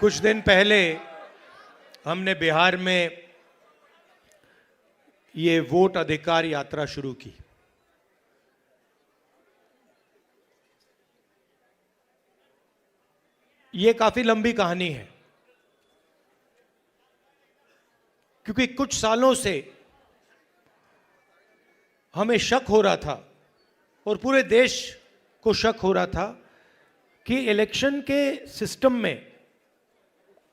कुछ दिन पहले हमने बिहार में ये वोट अधिकार यात्रा शुरू की। ये काफी लंबी कहानी है, क्योंकि कुछ सालों से हमें शक हो रहा था और पूरे देश को शक हो रहा था कि इलेक्शन के सिस्टम में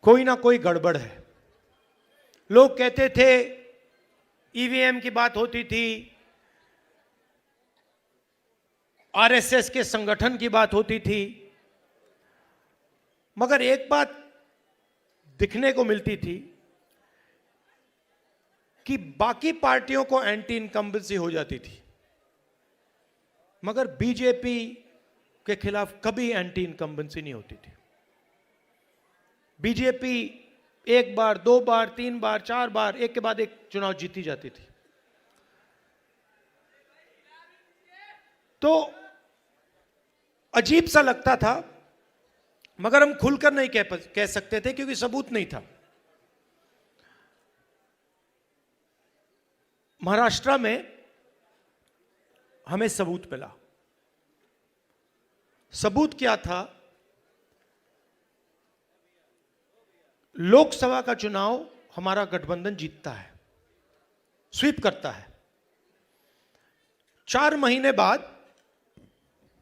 कोई ना कोई गड़बड़ है। लोग कहते थे ईवीएम की बात होती थी, आरएसएस के संगठन की बात होती थी, मगर एक बात दिखने को मिलती थी कि बाकी पार्टियों को एंटी इनकम्बेंसी हो जाती थी, मगर बीजेपी के खिलाफ कभी एंटी इनकम्बेंसी नहीं होती थी। बीजेपी एक बार, दो बार, तीन बार, चार बार, एक के बाद एक चुनाव जीती जाती थी। तो अजीब सा लगता था, मगर हम खुलकर नहीं कह सकते थे क्योंकि सबूत नहीं था। महाराष्ट्र में हमें सबूत मिला। सबूत क्या था? लोकसभा का चुनाव हमारा गठबंधन जीतता है, स्वीप करता है। 4 महीने बाद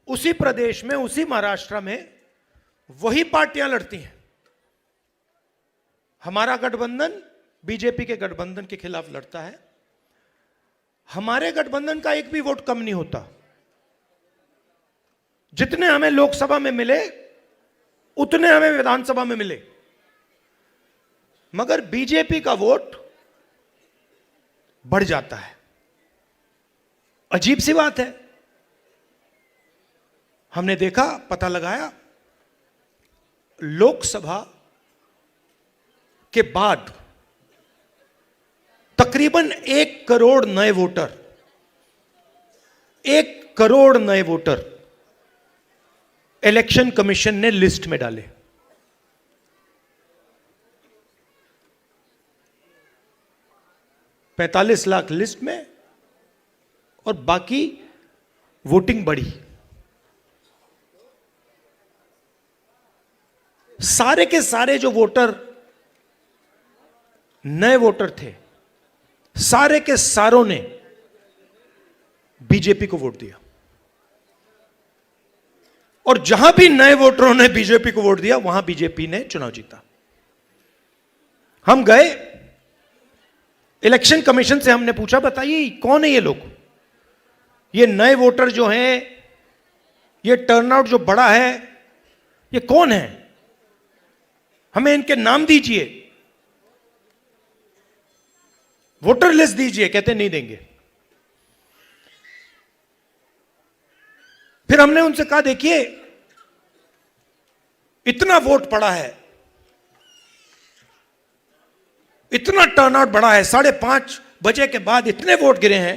उसी प्रदेश में, उसी महाराष्ट्र में वही पार्टियां लड़ती हैं। हमारा गठबंधन बीजेपी के गठबंधन के खिलाफ लड़ता है। हमारे गठबंधन का एक भी वोट कम नहीं होता। जितने हमें लोकसभा में मिले उतने हमें विधानसभा में मिले, मगर बीजेपी का वोट बढ़ जाता है। अजीब सी बात है। हमने देखा, पता लगाया, लोकसभा के बाद तकरीबन 1 करोड़ नए वोटर, 1 करोड़ नए वोटर इलेक्शन कमीशन ने लिस्ट में डाले। $45 लाख लिस्ट में, और बाकी वोटिंग बढ़ी। सारे के सारे जो वोटर, नए वोटर थे, सारे के सारों ने बीजेपी को वोट दिया। और जहां भी नए वोटरों ने बीजेपी को वोट दिया, वहां बीजेपी ने चुनाव जीता। हम गए इलेक्शन कमीशन से, हमने पूछा, बताइए कौन है ये लोग, ये नए वोटर जो हैं, ये टर्नआउट जो बड़ा है, ये कौन है? हमें इनके नाम दीजिए, वोटर लिस्ट दीजिए। कहते नहीं देंगे। फिर हमने उनसे कहा, देखिए इतना वोट पड़ा है, इतना टर्नआउट बढ़ा है, 5:30 बजे के बाद इतने वोट गिरे हैं,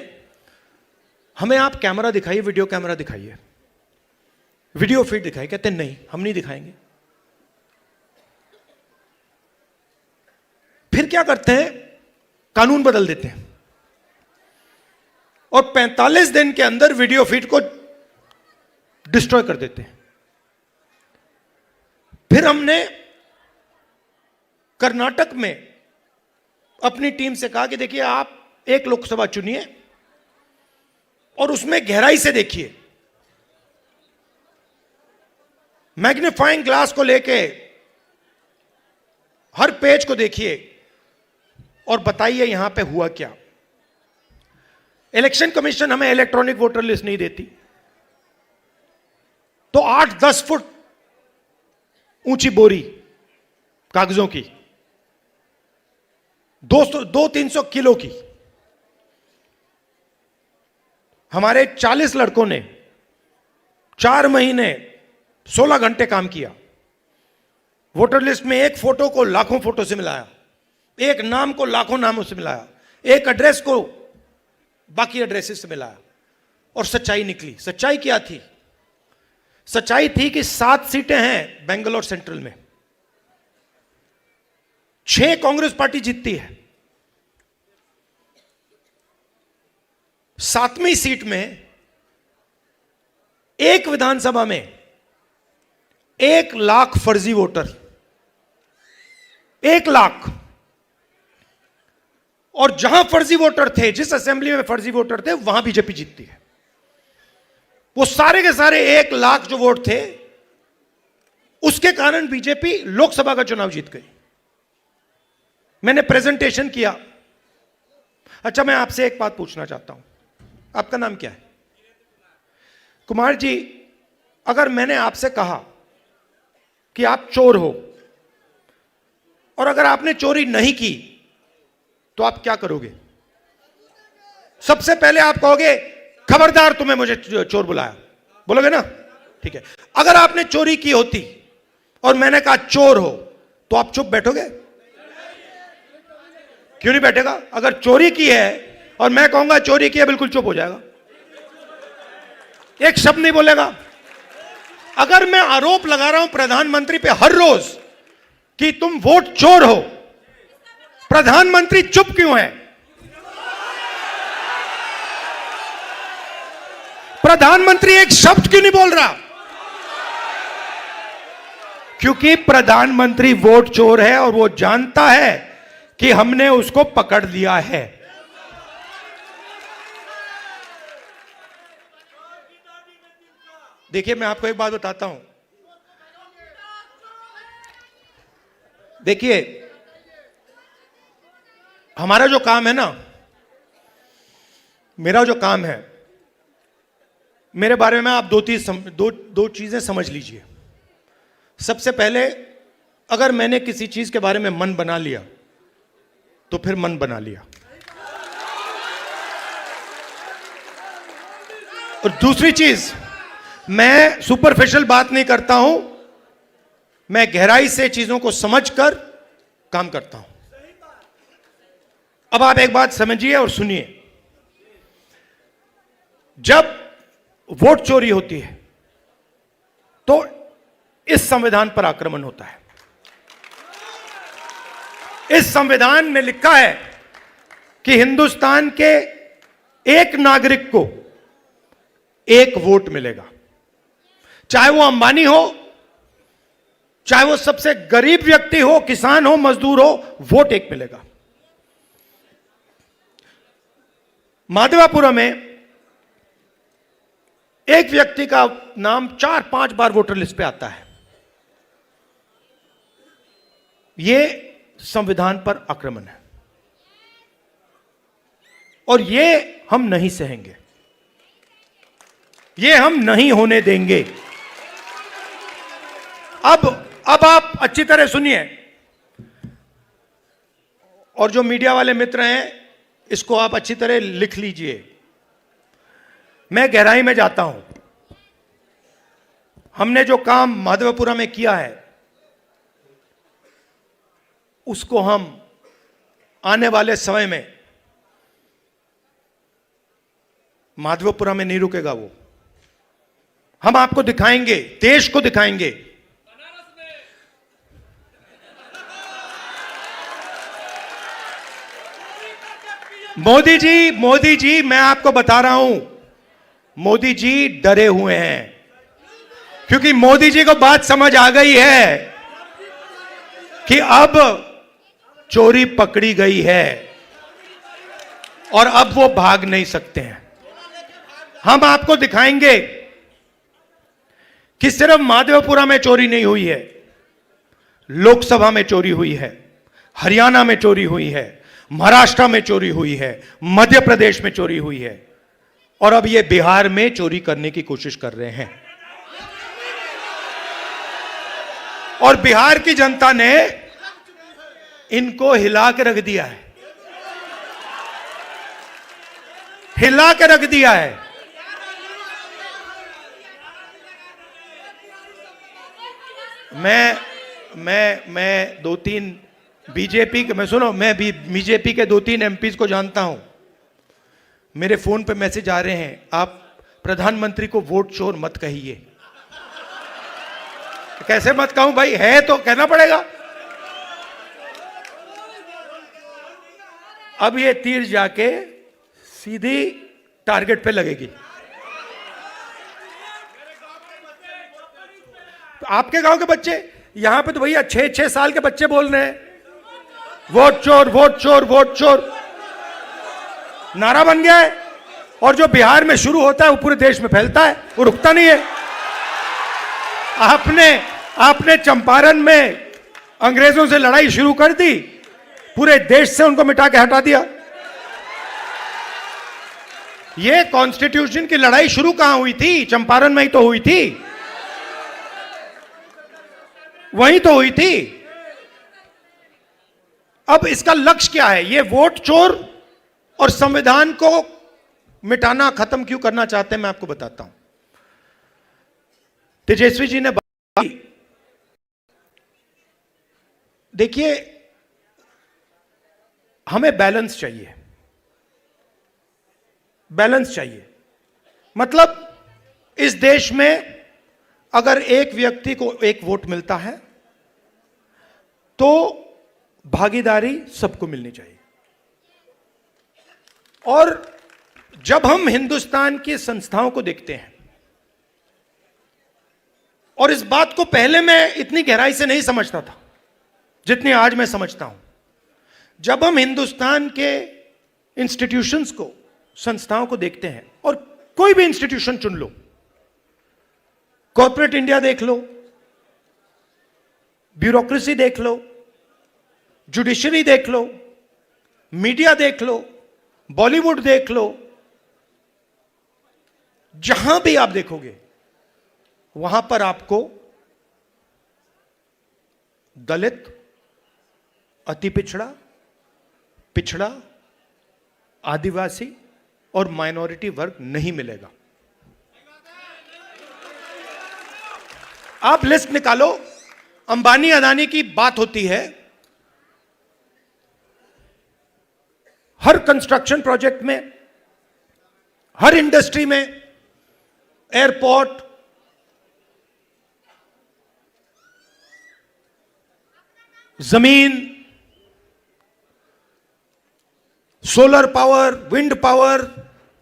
हमें आप कैमरा दिखाइए, वीडियो कैमरा दिखाइए, वीडियो फीड दिखाइए। कहते नहीं, हम नहीं दिखाएंगे। फिर क्या करते हैं? कानून बदल देते हैं और 45 दिन के अंदर वीडियो फीड को डिस्ट्रॉय कर देते हैं। फिर हमने कर्नाटक में अपनी टीम से कहा कि देखिए, आप एक लोकसभा चुनिए और उसमें गहराई से देखिए, मैग्नीफाइंग ग्लास को लेके हर पेज को देखिए और बताइए यहां पे हुआ क्या। इलेक्शन कमीशन हमें इलेक्ट्रॉनिक वोटर लिस्ट नहीं देती, तो 8-10 फुट ऊंची बोरी कागजों की, 200-300 किलो की, हमारे 40 लड़कों ने 4 महीने 16 घंटे काम किया। वोटर लिस्ट में एक फोटो को लाखों फोटो से मिलाया, एक नाम को लाखों नामों से मिलाया, एक एड्रेस को बाकी एड्रेसेस से मिलाया, और सच्चाई निकली। सच्चाई क्या थी? सच्चाई थी कि 7 सीटें हैं बेंगलोर सेंट्रल में, 6 कांग्रेस पार्टी जीतती है। 7वीं सीट में एक विधानसभा में 1 लाख फर्जी वोटर, 1 लाख। और जहां फर्जी वोटर थे, जिस असेंबली में फर्जी वोटर थे, वहां बीजेपी जीतती है। वो सारे के सारे 1 लाख जो वोट थे, उसके कारण बीजेपी लोकसभा का चुनाव जीत गई। मैंने प्रेजेंटेशन किया। अच्छा, मैं आपसे एक बात पूछना चाहता हूं, आपका नाम क्या है? कुमार जी, अगर मैंने आपसे कहा कि आप चोर हो और अगर आपने चोरी नहीं की तो आप क्या करोगे? सबसे पहले आप कहोगे खबरदार, तुम्हें मुझे चोर बुलाया, बोलोगे ना? ठीक है। अगर आपने चोरी की होती और मैंने कहा चोर हो, तो आप चुप बैठोगे? क्यों नहीं बैठेगा? अगर चोरी की है और मैं कहूंगा चोरी की है, बिल्कुल चुप हो जाएगा, एक शब्द नहीं बोलेगा। अगर मैं आरोप लगा रहा हूं प्रधानमंत्री पे हर रोज कि तुम वोट चोर हो, प्रधानमंत्री चुप क्यों है? प्रधानमंत्री एक शब्द क्यों नहीं बोल रहा? क्योंकि प्रधानमंत्री वोट चोर है और वो जानता है कि हमने उसको पकड़ लिया है। देखिए, मैं आपको एक बात बताता हूं। देखिए, हमारा जो काम है ना, मेरा जो काम है, मेरे बारे में आप दो चीजें समझ लीजिए। सबसे पहले, अगर मैंने किसी चीज के बारे में मन बना लिया तो फिर मन बना लिया। और दूसरी चीज, मैं सुपरफिशियल बात नहीं करता हूं, मैं गहराई से चीजों को समझकर काम करता हूं। अब आप एक बात समझिए और सुनिए। जब वोट चोरी होती है तो इस संविधान पर आक्रमण होता है। इस संविधान में लिखा है कि हिंदुस्तान के एक नागरिक को 1 वोट मिलेगा, चाहे वो अंबानी हो, चाहे वो सबसे गरीब व्यक्ति हो, किसान हो, मजदूर हो, वोट 1 मिलेगा। माधवापुरम में एक व्यक्ति का नाम 4-5 बार वोटर लिस्ट पे आता है। यह संविधान पर आक्रमण है और यह हम नहीं सहेंगे, यह हम नहीं होने देंगे। अब आप अच्छी तरह सुनिए, और जो मीडिया वाले मित्र हैं, इसको आप अच्छी तरह लिख लीजिए। मैं गहराई में जाता हूं। हमने जो काम माधवपुरा में किया है, उसको हम आने वाले समय में, माधवपुरा में नहीं रुकेगा वो, हम आपको दिखाएंगे, देश को दिखाएंगे। मोदी जी, मैं आपको बता रहा हूं, मोदी जी डरे हुए हैं, क्योंकि मोदी जी को बात समझ आ गई है कि अब चोरी पकड़ी गई है और अब वो भाग नहीं सकते हैं। हम आपको दिखाएंगे कि सिर्फ माधवपुरा में चोरी नहीं हुई है, लोकसभा में चोरी हुई है, हरियाणा में चोरी हुई है, महाराष्ट्र में चोरी हुई है, मध्य प्रदेश में चोरी हुई है, और अब ये बिहार में चोरी करने की कोशिश कर रहे हैं। और बिहार की जनता ने इनको हिला के रख दिया है, हिला के रख दिया है। मैं 2-3 बीजेपी के, मैं सुनो, मैं भी बीजेपी के 2-3 एमपीज को जानता हूं। मेरे फोन पे मैसेज आ रहे हैं, आप प्रधानमंत्री को वोट चोर मत कहिए। कैसे मत कहूं भाई, है तो कहना पड़ेगा। अब ये तीर जाके सीधी टारगेट पे लगेगी। आपके गांव के बच्चे, यहां पे तो भैया 6-6 साल के बच्चे बोल रहे हैं वोट चोर वोट चोर वोट चोर, नारा बन गया है। और जो बिहार में शुरू होता है वो पूरे देश में फैलता है, वो रुकता नहीं है। आपने चंपारण में अंग्रेजों से लड़ाई शुरू कर दी, पूरे देश से उनको मिटा के हटा दिया। ये कॉन्स्टिट्यूशन की लड़ाई शुरू कहां हुई थी? चंपारण में ही तो हुई थी, वहीं तो हुई थी। अब इसका लक्ष्य क्या है? ये वोट चोर और संविधान को मिटाना, खत्म क्यों करना चाहते हैं, मैं आपको बताता हूं। तेजस्वी जी ने बात की, देखिए हमें बैलेंस चाहिए, बैलेंस चाहिए। मतलब इस देश में अगर एक व्यक्ति को एक वोट मिलता है तो भागीदारी सबको मिलनी चाहिए। और जब हम हिंदुस्तान की संस्थाओं को देखते हैं, और इस बात को पहले मैं इतनी गहराई से नहीं समझता था जितनी आज मैं समझता हूं, जब हम हिंदुस्तान के इंस्टीट्यूशंस को, संस्थाओं को देखते हैं, और कोई भी इंस्टीट्यूशन चुन लो, कॉर्पोरेट इंडिया देख लो, ब्यूरोक्रेसी देख लो, जुडिशरी देख लो, मीडिया देख लो, बॉलीवुड देख लो, जहां भी आप देखोगे वहां पर आपको दलित, अति पिछड़ा, पिछड़ा, आदिवासी और माइनॉरिटी वर्ग नहीं मिलेगा। आप लिस्ट निकालो, अंबानी अदानी की बात होती है, हर कंस्ट्रक्शन प्रोजेक्ट में, हर इंडस्ट्री में, एयरपोर्ट, जमीन, solar power, wind power,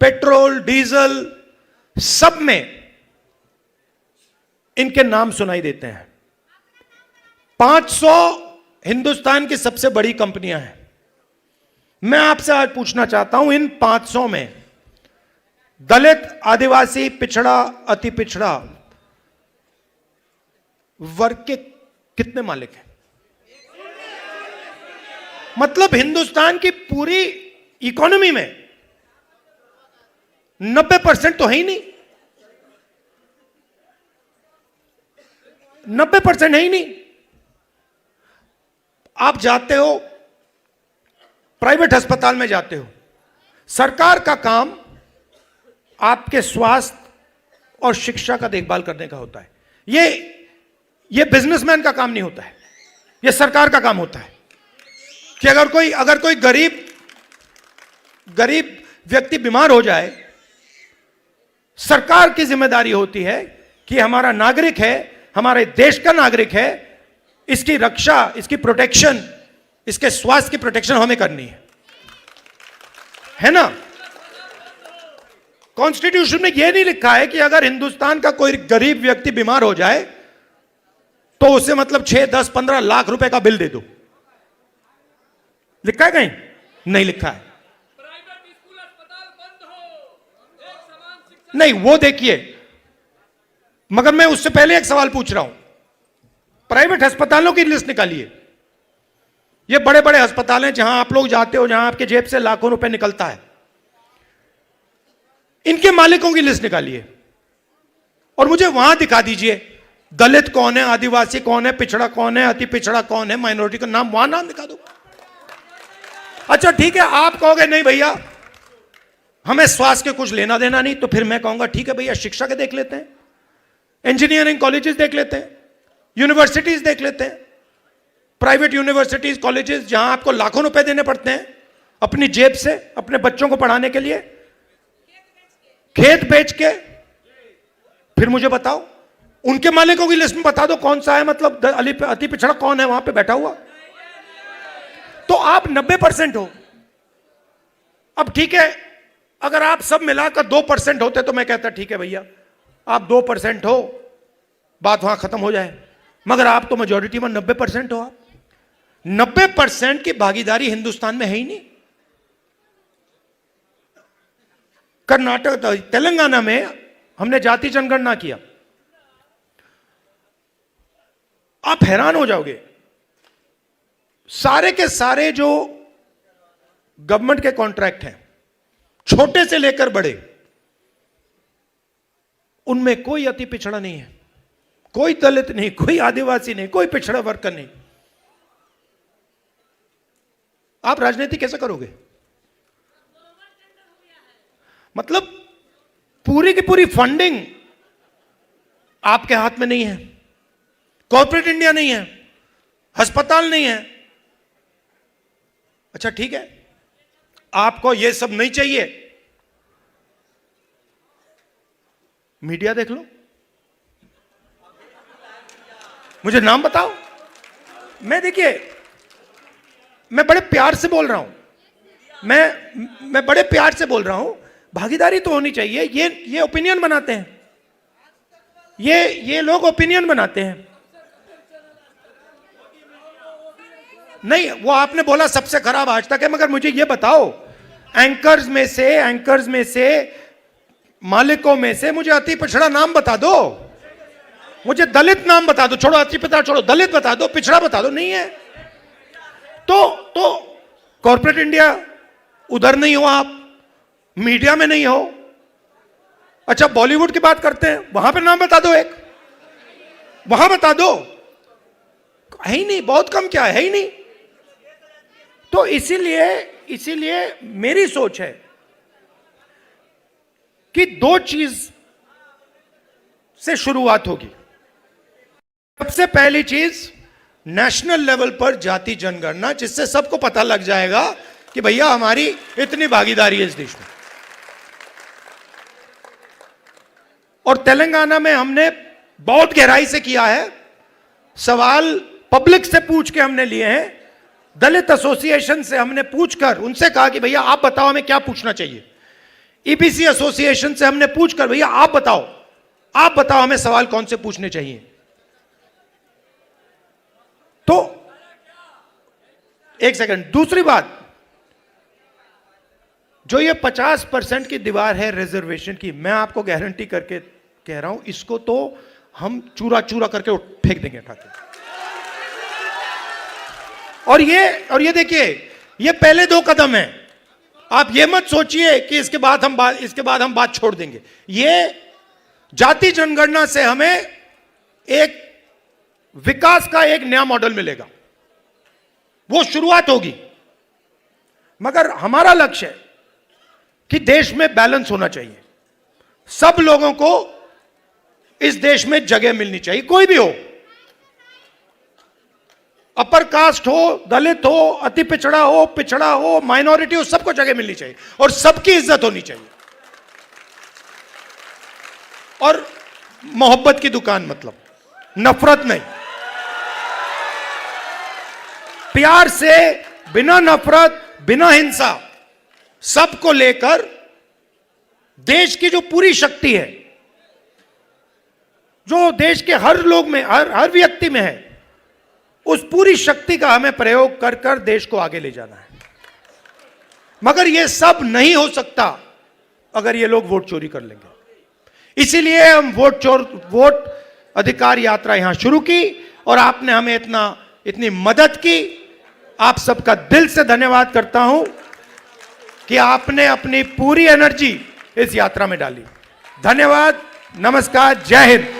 petrol, diesel, सब में इनके नाम सुनाई देते हैं। 500 हिंदुस्तान की सबसे बड़ी कंपनियां हैं। मैं आपसे आज पूछना चाहता हूं, इन 500 में दलित, आदिवासी, पिछड़ा, अति पिछड़ा वर्ग के कितने मालिक हैं? मतलब हिंदुस्तान की पूरी इकोनॉमी में 90% तो है ही नहीं, 90% है ही नहीं। आप जाते हो प्राइवेट अस्पताल में, जाते हो, सरकार का काम आपके स्वास्थ्य और शिक्षा का देखभाल करने का होता है। ये बिजनेसमैन का काम नहीं होता है, ये सरकार का काम होता है। कि अगर कोई गरीब व्यक्ति बीमार हो जाए, सरकार की जिम्मेदारी होती है कि हमारा नागरिक है, हमारे देश का नागरिक है, इसकी रक्षा, इसकी प्रोटेक्शन, इसके स्वास्थ्य की प्रोटेक्शन हमें करनी है ना। कॉन्स्टिट्यूशन में यह नहीं लिखा है कि अगर हिंदुस्तान का कोई गरीब व्यक्ति बीमार हो जाए तो उसे मतलब 6, 10, 15 लाख रुपए का बिल दे दो। लिखा है कहीं? नहीं लिखा है। प्राइवेट स्कूल अस्पताल बंद हो, एक समान शिक्षा नहीं, वो देखिए, मगर मैं उससे पहले एक सवाल पूछ रहा हूं। प्राइवेट अस्पतालों की लिस्ट निकालिए। ये बड़े बड़े अस्पताल हैं जहां आप लोग जाते हो, जहां आपके जेब से लाखों रुपए निकलता है, इनके मालिकों की लिस्ट निकालिए और मुझे वहां दिखा दीजिए दलित कौन है, आदिवासी कौन है, पिछड़ा कौन है, अति पिछड़ा कौन है, माइनॉरिटी का नाम, वहां नाम दिखा दो। अच्छा ठीक है, आप कहोगे नहीं भैया हमें स्वास्थ्य के कुछ लेना देना नहीं, तो फिर मैं कहूंगा ठीक है भैया, शिक्षा के देख लेते हैं, इंजीनियरिंग कॉलेजेस देख लेते हैं, यूनिवर्सिटीज देख लेते हैं, प्राइवेट यूनिवर्सिटीज, कॉलेजेस जहां आपको लाखों रुपए देने पड़ते हैं अपनी जेब से अपने बच्चों को पढ़ाने के लिए, खेत बेच के। फिर मुझे बताओ उनके मालिकों की लिस्ट में बता दो कौन सा है, मतलब अति पिछड़ा कौन है वहां पे बैठा हुआ। तो आप 90% हो, अब ठीक है, अगर आप सब मिलाकर 2% होते तो मैं कहता ठीक है भैया, आप 2% हो, बात वहां खत्म हो जाए। मगर आप तो मेजोरिटी में 90% हो। आप 90% की भागीदारी हिंदुस्तान में है ही नहीं। कर्नाटक, तेलंगाना में हमने जाति जनगणना किया, आप हैरान हो जाओगे। सारे के सारे जो गवर्नमेंट के कॉन्ट्रैक्ट हैं, छोटे से लेकर बड़े, उनमें कोई अति पिछड़ा नहीं है, कोई दलित नहीं, कोई आदिवासी नहीं, कोई पिछड़ा वर्ग का नहीं। आप राजनीति कैसे करोगे? मतलब पूरी की पूरी फंडिंग आपके हाथ में नहीं है, कॉर्पोरेट इंडिया नहीं है, अस्पताल नहीं है। अच्छा ठीक है, आपको यह सब नहीं चाहिए, मीडिया देख लो, मुझे नाम बताओ। मैं देखिए, मैं बड़े प्यार से बोल रहा हूं, मैं बड़े प्यार से बोल रहा हूं, भागीदारी तो होनी चाहिए। ये ओपिनियन बनाते हैं, ये लोग ओपिनियन बनाते हैं। नहीं, वो आपने बोला सबसे खराब आज तक है, मगर मुझे ये बताओ, एंकर्स में से मालिकों में से मुझे अति पिछड़ा नाम बता दो, मुझे दलित नाम बता दो, छोड़ो अति पिछड़ा छोड़ो, दलित बता दो, पिछड़ा बता दो। नहीं है तो कॉर्पोरेट इंडिया उधर नहीं हो, आप मीडिया में नहीं हो। अच्छा बॉलीवुड की बात करते हैं, वहां पे नाम बता दो, एक वहां बता दो, है ही नहीं, बहुत कम, क्या है ही नहीं। तो इसीलिए मेरी सोच है कि दो चीज से शुरुआत होगी। सबसे पहली चीज नेशनल लेवल पर जाति जनगणना, जिससे सबको पता लग जाएगा कि भैया हमारी इतनी भागीदारी है इस देश में। और तेलंगाना में हमने बहुत गहराई से किया है, सवाल पब्लिक से पूछ के हमने लिए हैं, दलित एसोसिएशन से हमने पूछकर उनसे कहा कि भैया आप बताओ हमें क्या पूछना चाहिए। ईपीसी एसोसिएशन से हमने पूछकर भैया आप बताओ हमें सवाल कौन से पूछने चाहिए। तो एक सेकंड, दूसरी बात, जो ये 50% की दीवार है रिजर्वेशन की, मैं आपको गारंटी करके कह रहा हूं, इसको तो हम चूरा चूरा करके फेंक देंगे उठा के। और ये देखिए, ये पहले 2 कदम हैं। आप ये मत सोचिए कि इसके बाद हम बात छोड़ देंगे। ये जाति जनगणना से हमें एक विकास का एक नया मॉडल मिलेगा, वो शुरुआत होगी। मगर हमारा लक्ष्य है कि देश में बैलेंस होना चाहिए, सब लोगों को इस देश में जगह मिलनी चाहिए, कोई भी हो, अपर कास्ट हो, दलित हो, अति पिछड़ा हो, माइनॉरिटी हो, सबको जगह मिलनी चाहिए और सबकी इज्जत होनी चाहिए। और मोहब्बत की दुकान, मतलब नफरत नहीं, प्यार से, बिना नफरत, बिना हिंसा, सबको लेकर देश की जो पूरी शक्ति है, जो देश के हर लोग में, हर व्यक्ति में है, उस पूरी शक्ति का हमें प्रयोग कर कर देश को आगे ले जाना है। मगर यह सब नहीं हो सकता अगर ये लोग वोट चोरी कर लेंगे। इसीलिए हम वोट अधिकार यात्रा यहां शुरू की और आपने हमें इतनी मदद की। आप सबका दिल से धन्यवाद करता हूं कि आपने अपनी पूरी एनर्जी इस यात्रा में डाली। धन्यवाद, नमस्कार, जय हिंद।